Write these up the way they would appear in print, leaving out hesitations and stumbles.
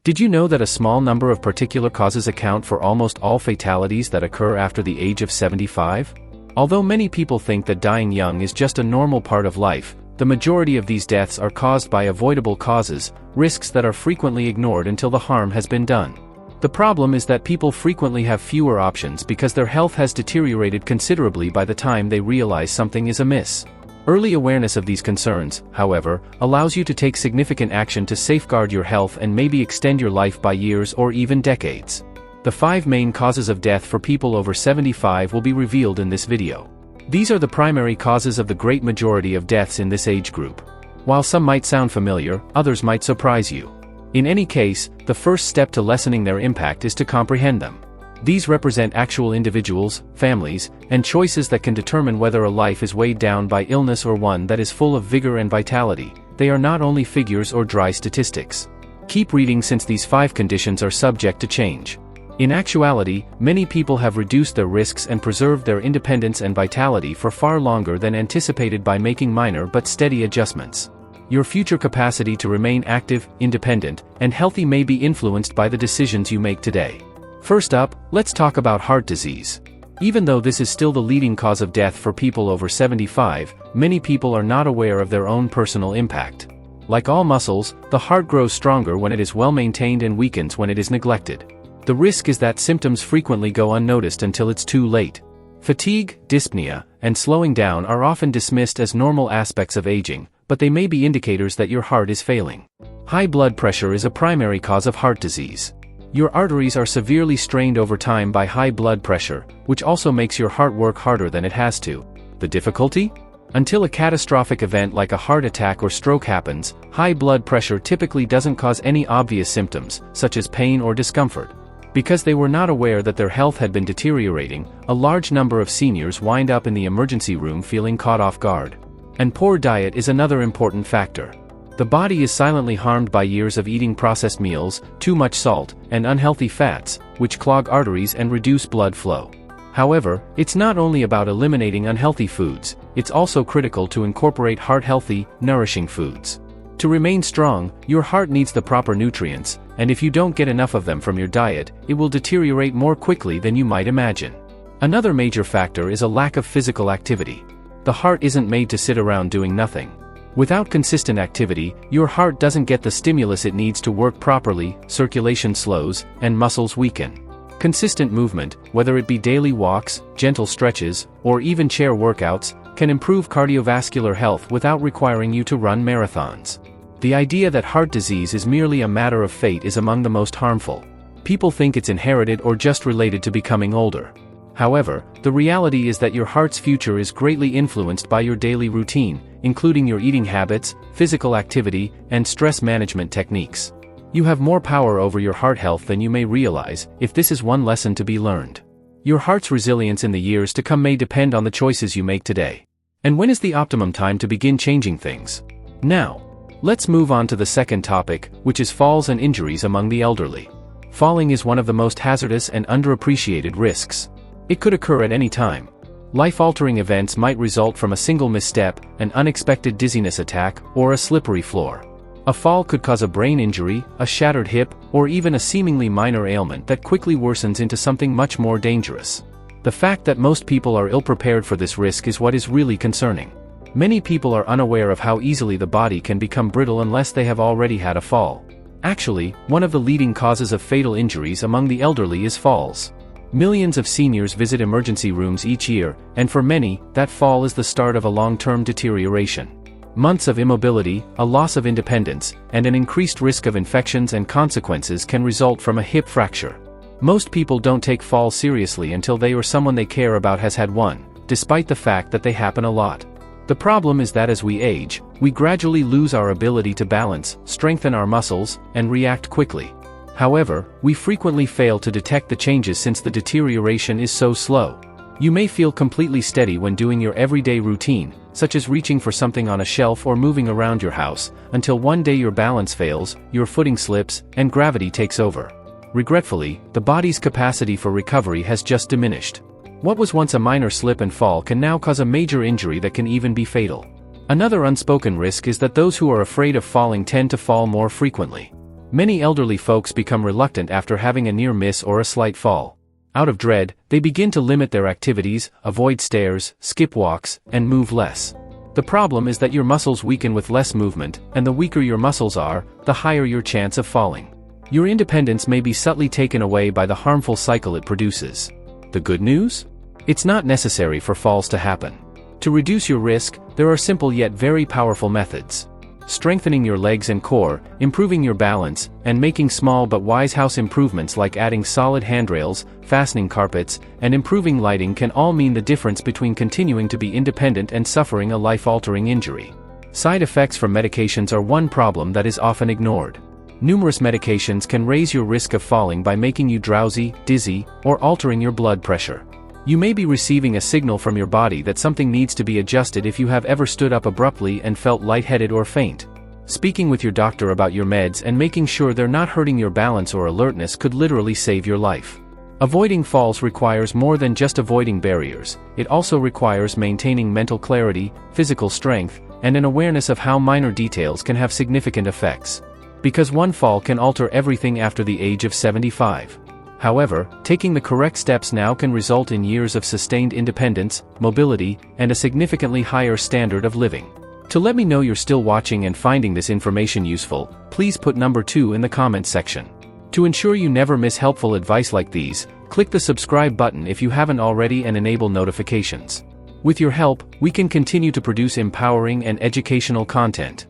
Did you know that a small number of particular causes account for almost all fatalities that occur after the age of 75? Although many people think that dying young is just a normal part of life, the majority of these deaths are caused by avoidable causes, risks that are frequently ignored until the harm has been done. The problem is that people frequently have fewer options because their health has deteriorated considerably by the time they realize something is amiss. Early awareness of these concerns, however, allows you to take significant action to safeguard your health and maybe extend your life by years or even decades. The 5 main causes of death for people over 75 will be revealed in this video. These are the primary causes of the great majority of deaths in this age group. While some might sound familiar, others might surprise you. In any case, the first step to lessening their impact is to comprehend them. These represent actual individuals, families, and choices that can determine whether a life is weighed down by illness or one that is full of vigor and vitality. They are not only figures or dry statistics. Keep reading since these 5 conditions are subject to change. In actuality, many people have reduced their risks and preserved their independence and vitality for far longer than anticipated by making minor but steady adjustments. Your future capacity to remain active, independent, and healthy may be influenced by the decisions you make today. First up, let's talk about heart disease. Even though this is still the leading cause of death for people over 75, many people are not aware of their own personal impact. Like all muscles, the heart grows stronger when it is well maintained and weakens when it is neglected. The risk is that symptoms frequently go unnoticed until it's too late. Fatigue, dyspnea, and slowing down are often dismissed as normal aspects of aging, but they may be indicators that your heart is failing. High blood pressure is a primary cause of heart disease. Your arteries are severely strained over time by high blood pressure, which also makes your heart work harder than it has to. The difficulty? Until a catastrophic event like a heart attack or stroke happens, high blood pressure typically doesn't cause any obvious symptoms, such as pain or discomfort. Because they were not aware that their health had been deteriorating, a large number of seniors wind up in the emergency room feeling caught off guard. And poor diet is another important factor. The body is silently harmed by years of eating processed meals, too much salt, and unhealthy fats, which clog arteries and reduce blood flow. However, it's not only about eliminating unhealthy foods, it's also critical to incorporate heart-healthy, nourishing foods. To remain strong, your heart needs the proper nutrients, and if you don't get enough of them from your diet, it will deteriorate more quickly than you might imagine. Another major factor is a lack of physical activity. The heart isn't made to sit around doing nothing. Without consistent activity, your heart doesn't get the stimulus it needs to work properly, circulation slows, and muscles weaken. Consistent movement, whether it be daily walks, gentle stretches, or even chair workouts, can improve cardiovascular health without requiring you to run marathons. The idea that heart disease is merely a matter of fate is among the most harmful. People think it's inherited or just related to becoming older. However, the reality is that your heart's future is greatly influenced by your daily routine, including your eating habits, physical activity, and stress management techniques. You have more power over your heart health than you may realize, if this is one lesson to be learned. Your heart's resilience in the years to come may depend on the choices you make today. And when is the optimum time to begin changing things? Now, let's move on to the second topic, which is falls and injuries among the elderly. Falling is one of the most hazardous and underappreciated risks. It could occur at any time. Life-altering events might result from a single misstep, an unexpected dizziness attack, or a slippery floor. A fall could cause a brain injury, a shattered hip, or even a seemingly minor ailment that quickly worsens into something much more dangerous. The fact that most people are ill-prepared for this risk is what is really concerning. Many people are unaware of how easily the body can become brittle unless they have already had a fall. Actually, one of the leading causes of fatal injuries among the elderly is falls. Millions of seniors visit emergency rooms each year, and for many, that fall is the start of a long-term deterioration. Months of immobility, a loss of independence, and an increased risk of infections and consequences can result from a hip fracture. Most people don't take falls seriously until they or someone they care about has had one, despite the fact that they happen a lot. The problem is that as we age, we gradually lose our ability to balance, strengthen our muscles, and react quickly. However, we frequently fail to detect the changes since the deterioration is so slow. You may feel completely steady when doing your everyday routine, such as reaching for something on a shelf or moving around your house, until one day your balance fails, your footing slips, and gravity takes over. Regretfully, the body's capacity for recovery has just diminished. What was once a minor slip and fall can now cause a major injury that can even be fatal. Another unspoken risk is that those who are afraid of falling tend to fall more frequently. Many elderly folks become reluctant after having a near miss or a slight fall. Out of dread, they begin to limit their activities, avoid stairs, skip walks, and move less. The problem is that your muscles weaken with less movement, and the weaker your muscles are, the higher your chance of falling. Your independence may be subtly taken away by the harmful cycle it produces. The good news? It's not necessary for falls to happen. To reduce your risk, there are simple yet very powerful methods. Strengthening your legs and core, improving your balance, and making small but wise house improvements like adding solid handrails, fastening carpets, and improving lighting can all mean the difference between continuing to be independent and suffering a life-altering injury. Side effects from medications are one problem that is often ignored. Numerous medications can raise your risk of falling by making you drowsy, dizzy, or altering your blood pressure. You may be receiving a signal from your body that something needs to be adjusted if you have ever stood up abruptly and felt lightheaded or faint. Speaking with your doctor about your meds and making sure they're not hurting your balance or alertness could literally save your life. Avoiding falls requires more than just avoiding barriers. It also requires maintaining mental clarity, physical strength, and an awareness of how minor details can have significant effects. Because one fall can alter everything after the age of 75. However, taking the correct steps now can result in years of sustained independence, mobility, and a significantly higher standard of living. To let me know you're still watching and finding this information useful, please put number 2 in the comments section. To ensure you never miss helpful advice like these, click the subscribe button if you haven't already and enable notifications. With your help, we can continue to produce empowering and educational content.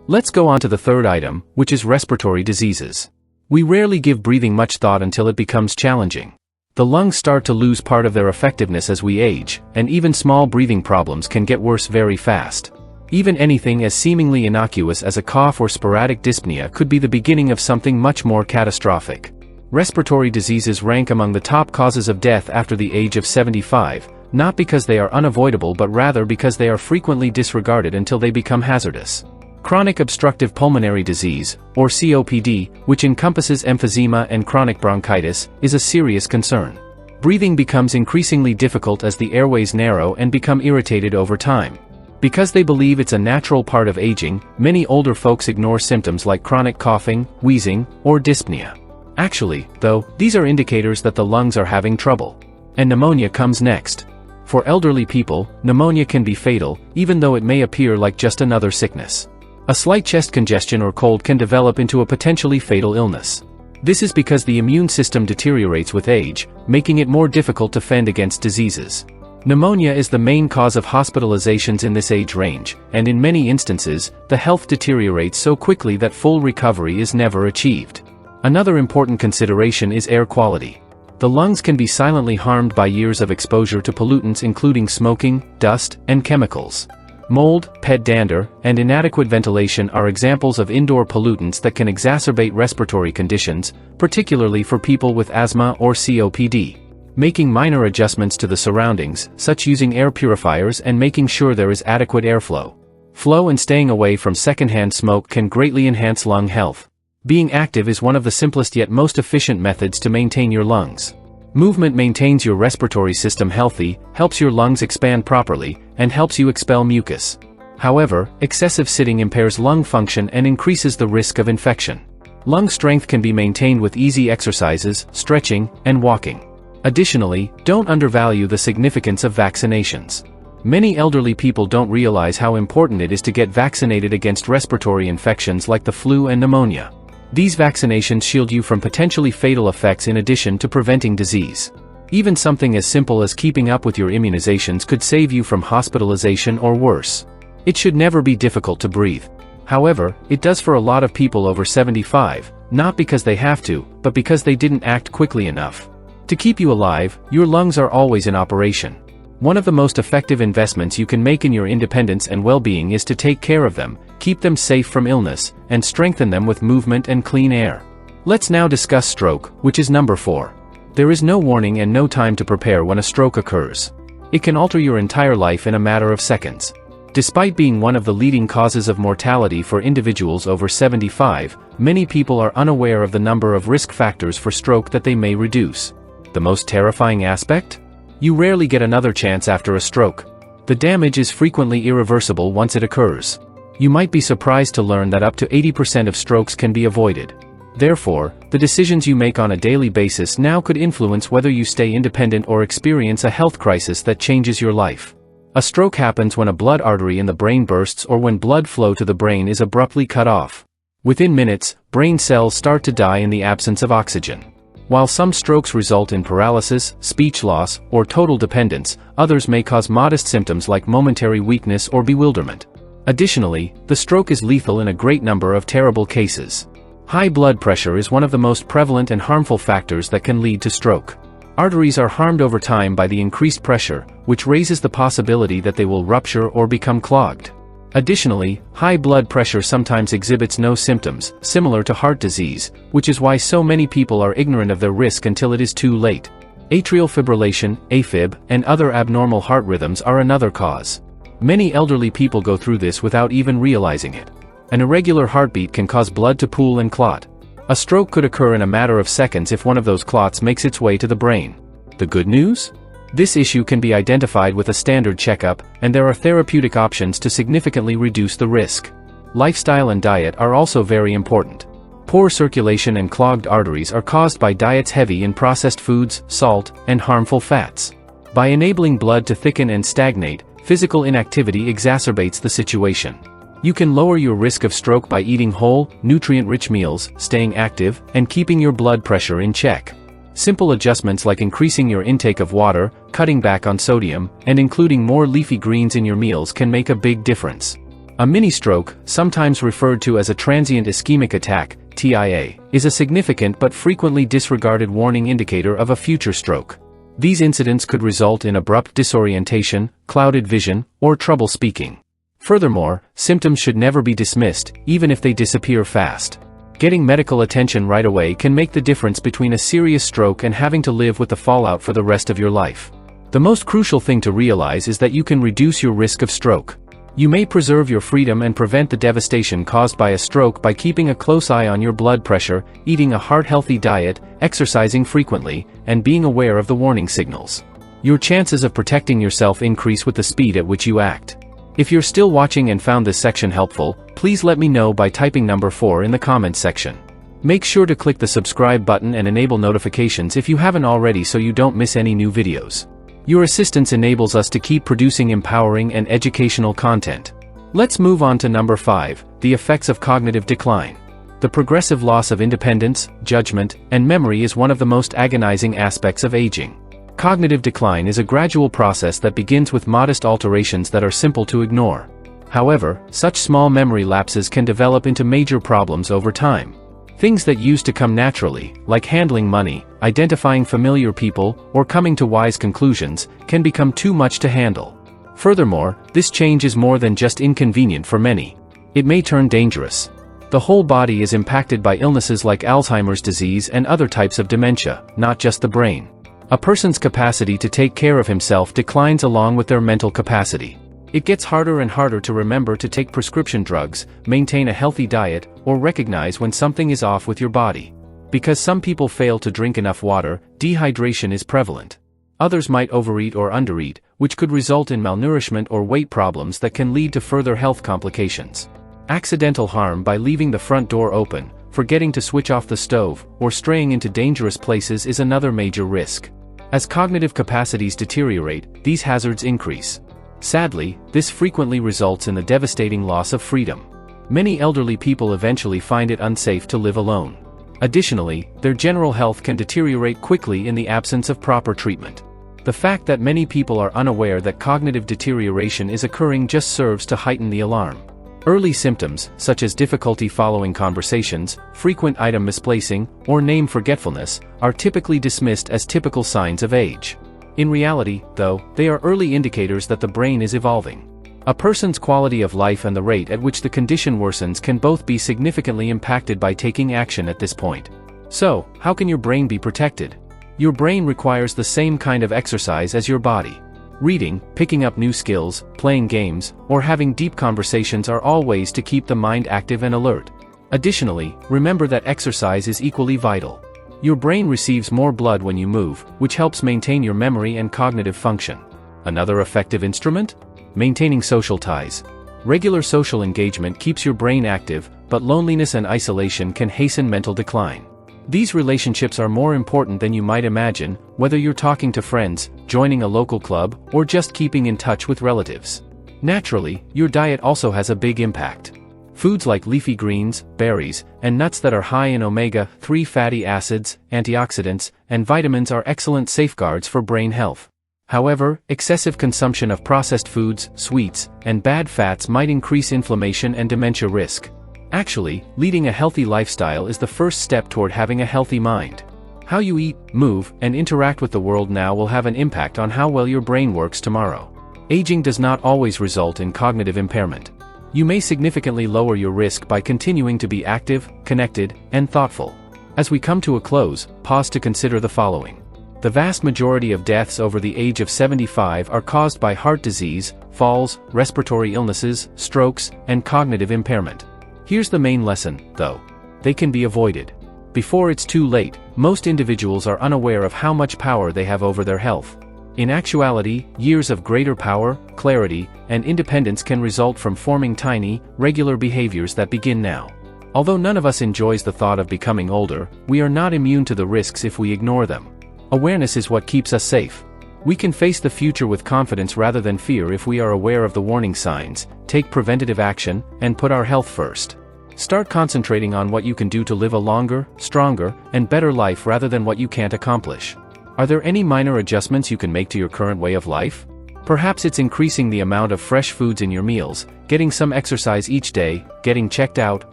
Let's go on to the third item, which is respiratory diseases. We rarely give breathing much thought until it becomes challenging. The lungs start to lose part of their effectiveness as we age, and even small breathing problems can get worse very fast. Even anything as seemingly innocuous as a cough or sporadic dyspnea could be the beginning of something much more catastrophic. Respiratory diseases rank among the top causes of death after the age of 75, not because they are unavoidable but rather because they are frequently disregarded until they become hazardous. Chronic obstructive pulmonary disease, or COPD, which encompasses emphysema and chronic bronchitis, is a serious concern. Breathing becomes increasingly difficult as the airways narrow and become irritated over time. Because they believe it's a natural part of aging, many older folks ignore symptoms like chronic coughing, wheezing, or dyspnea. Actually, though, these are indicators that the lungs are having trouble. And pneumonia comes next. For elderly people, pneumonia can be fatal, even though it may appear like just another sickness. A slight chest congestion or cold can develop into a potentially fatal illness. This is because the immune system deteriorates with age, making it more difficult to fend against diseases. Pneumonia is the main cause of hospitalizations in this age range, and in many instances, the health deteriorates so quickly that full recovery is never achieved. Another important consideration is air quality. The lungs can be silently harmed by years of exposure to pollutants including smoking, dust, and chemicals. Mold, pet dander, and inadequate ventilation are examples of indoor pollutants that can exacerbate respiratory conditions, particularly for people with asthma or COPD. Making minor adjustments to the surroundings, such using air purifiers and making sure there is adequate airflow. Flow and staying away from secondhand smoke can greatly enhance lung health. Being active is one of the simplest yet most efficient methods to maintain your lungs. Movement maintains your respiratory system healthy, helps your lungs expand properly, and helps you expel mucus. However, excessive sitting impairs lung function and increases the risk of infection. Lung strength can be maintained with easy exercises, stretching, and walking. Additionally, don't undervalue the significance of vaccinations. Many elderly people don't realize how important it is to get vaccinated against respiratory infections like the flu and pneumonia. These vaccinations shield you from potentially fatal effects in addition to preventing disease. Even something as simple as keeping up with your immunizations could save you from hospitalization or worse. It should never be difficult to breathe. However, it does for a lot of people over 75, not because they have to, but because they didn't act quickly enough. To keep you alive, your lungs are always in operation. One of the most effective investments you can make in your independence and well-being is to take care of them, keep them safe from illness, and strengthen them with movement and clean air. Let's now discuss stroke, which is number 4. There is no warning and no time to prepare when a stroke occurs. It can alter your entire life in a matter of seconds. Despite being one of the leading causes of mortality for individuals over 75, many people are unaware of the number of risk factors for stroke that they may reduce. The most terrifying aspect? You rarely get another chance after a stroke. The damage is frequently irreversible once it occurs. You might be surprised to learn that up to 80% of strokes can be avoided. Therefore, the decisions you make on a daily basis now could influence whether you stay independent or experience a health crisis that changes your life. A stroke happens when a blood artery in the brain bursts or when blood flow to the brain is abruptly cut off. Within minutes, brain cells start to die in the absence of oxygen. While some strokes result in paralysis, speech loss, or total dependence, others may cause modest symptoms like momentary weakness or bewilderment. Additionally, the stroke is lethal in a great number of terrible cases. High blood pressure is one of the most prevalent and harmful factors that can lead to stroke. Arteries are harmed over time by the increased pressure, which raises the possibility that they will rupture or become clogged. Additionally, high blood pressure sometimes exhibits no symptoms, similar to heart disease, which is why so many people are ignorant of their risk until it is too late. Atrial fibrillation, AFib, and other abnormal heart rhythms are another cause. Many elderly people go through this without even realizing it. An irregular heartbeat can cause blood to pool and clot. A stroke could occur in a matter of seconds if one of those clots makes its way to the brain. The good news? This issue can be identified with a standard checkup, and there are therapeutic options to significantly reduce the risk. Lifestyle and diet are also very important. Poor circulation and clogged arteries are caused by diets heavy in processed foods, salt, and harmful fats. By enabling blood to thicken and stagnate, physical inactivity exacerbates the situation. You can lower your risk of stroke by eating whole, nutrient-rich meals, staying active, and keeping your blood pressure in check. Simple adjustments like increasing your intake of water, cutting back on sodium, and including more leafy greens in your meals can make a big difference. A mini-stroke, sometimes referred to as a transient ischemic attack, TIA, is a significant but frequently disregarded warning indicator of a future stroke. These incidents could result in abrupt disorientation, clouded vision, or trouble speaking. Furthermore, symptoms should never be dismissed, even if they disappear fast. Getting medical attention right away can make the difference between a serious stroke and having to live with the fallout for the rest of your life. The most crucial thing to realize is that you can reduce your risk of stroke. You may preserve your freedom and prevent the devastation caused by a stroke by keeping a close eye on your blood pressure, eating a heart-healthy diet, exercising frequently, and being aware of the warning signals. Your chances of protecting yourself increase with the speed at which you act. If you're still watching and found this section helpful, please let me know by typing number 4 in the comments section. Make sure to click the subscribe button and enable notifications if you haven't already so you don't miss any new videos. Your assistance enables us to keep producing empowering and educational content. Let's move on to number 5, the effects of cognitive decline. The progressive loss of independence, judgment, and memory is one of the most agonizing aspects of aging. Cognitive decline is a gradual process that begins with modest alterations that are simple to ignore. However, such small memory lapses can develop into major problems over time. Things that used to come naturally, like handling money, identifying familiar people, or coming to wise conclusions, can become too much to handle. Furthermore, this change is more than just inconvenient for many. It may turn dangerous. The whole body is impacted by illnesses like Alzheimer's disease and other types of dementia, not just the brain. A person's capacity to take care of himself declines along with their mental capacity. It gets harder and harder to remember to take prescription drugs, maintain a healthy diet, or recognize when something is off with your body. Because some people fail to drink enough water, dehydration is prevalent. Others might overeat or undereat, which could result in malnourishment or weight problems that can lead to further health complications. Accidental harm by leaving the front door open, forgetting to switch off the stove, or straying into dangerous places is another major risk. As cognitive capacities deteriorate, these hazards increase. Sadly, this frequently results in the devastating loss of freedom. Many elderly people eventually find it unsafe to live alone. Additionally, their general health can deteriorate quickly in the absence of proper treatment. The fact that many people are unaware that cognitive deterioration is occurring just serves to heighten the alarm. Early symptoms, such as difficulty following conversations, frequent item misplacing, or name forgetfulness, are typically dismissed as typical signs of age. In reality, though, they are early indicators that the brain is evolving. A person's quality of life and the rate at which the condition worsens can both be significantly impacted by taking action at this point. So, how can your brain be protected? Your brain requires the same kind of exercise as your body. Reading, picking up new skills, playing games, or having deep conversations are all ways to keep the mind active and alert. Additionally, remember that exercise is equally vital. Your brain receives more blood when you move, which helps maintain your memory and cognitive function. Another effective instrument? Maintaining social ties. Regular social engagement keeps your brain active, but loneliness and isolation can hasten mental decline. These relationships are more important than you might imagine, whether you're talking to friends, joining a local club, or just keeping in touch with relatives. Naturally, your diet also has a big impact. Foods like leafy greens, berries, and nuts that are high in omega-3 fatty acids, antioxidants, and vitamins are excellent safeguards for brain health. However, excessive consumption of processed foods, sweets, and bad fats might increase inflammation and dementia risk. Actually, leading a healthy lifestyle is the first step toward having a healthy mind. How you eat, move, and interact with the world now will have an impact on how well your brain works tomorrow. Aging does not always result in cognitive impairment. You may significantly lower your risk by continuing to be active, connected, and thoughtful. As we come to a close, pause to consider the following. The vast majority of deaths over the age of 75 are caused by heart disease, falls, respiratory illnesses, strokes, and cognitive impairment. Here's the main lesson, though. They can be avoided. Before it's too late, most individuals are unaware of how much power they have over their health. In actuality, years of greater power, clarity, and independence can result from forming tiny, regular behaviors that begin now. Although none of us enjoys the thought of becoming older, we are not immune to the risks if we ignore them. Awareness is what keeps us safe. We can face the future with confidence rather than fear if we are aware of the warning signs, take preventative action, and put our health first. Start concentrating on what you can do to live a longer, stronger, and better life rather than what you can't accomplish. Are there any minor adjustments you can make to your current way of life? Perhaps it's increasing the amount of fresh foods in your meals, getting some exercise each day, getting checked out,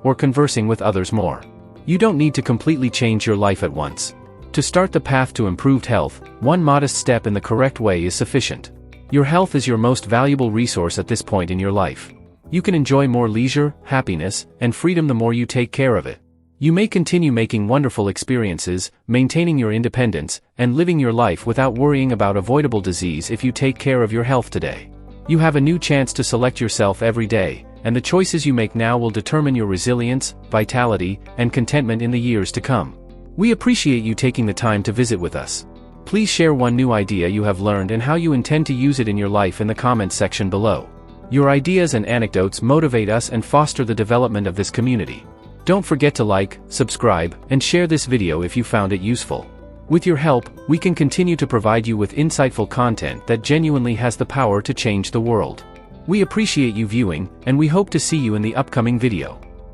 or conversing with others more. You don't need to completely change your life at once. To start the path to improved health, one modest step in the correct way is sufficient. Your health is your most valuable resource at this point in your life. You can enjoy more leisure, happiness, and freedom the more you take care of it. You may continue making wonderful experiences, maintaining your independence, and living your life without worrying about avoidable disease if you take care of your health today. You have a new chance to select yourself every day, and the choices you make now will determine your resilience, vitality, and contentment in the years to come. We appreciate you taking the time to visit with us. Please share one new idea you have learned and how you intend to use it in your life in the comments section below. Your ideas and anecdotes motivate us and foster the development of this community. Don't forget to like, subscribe, and share this video if you found it useful. With your help, we can continue to provide you with insightful content that genuinely has the power to change the world. We appreciate you viewing, and we hope to see you in the upcoming video.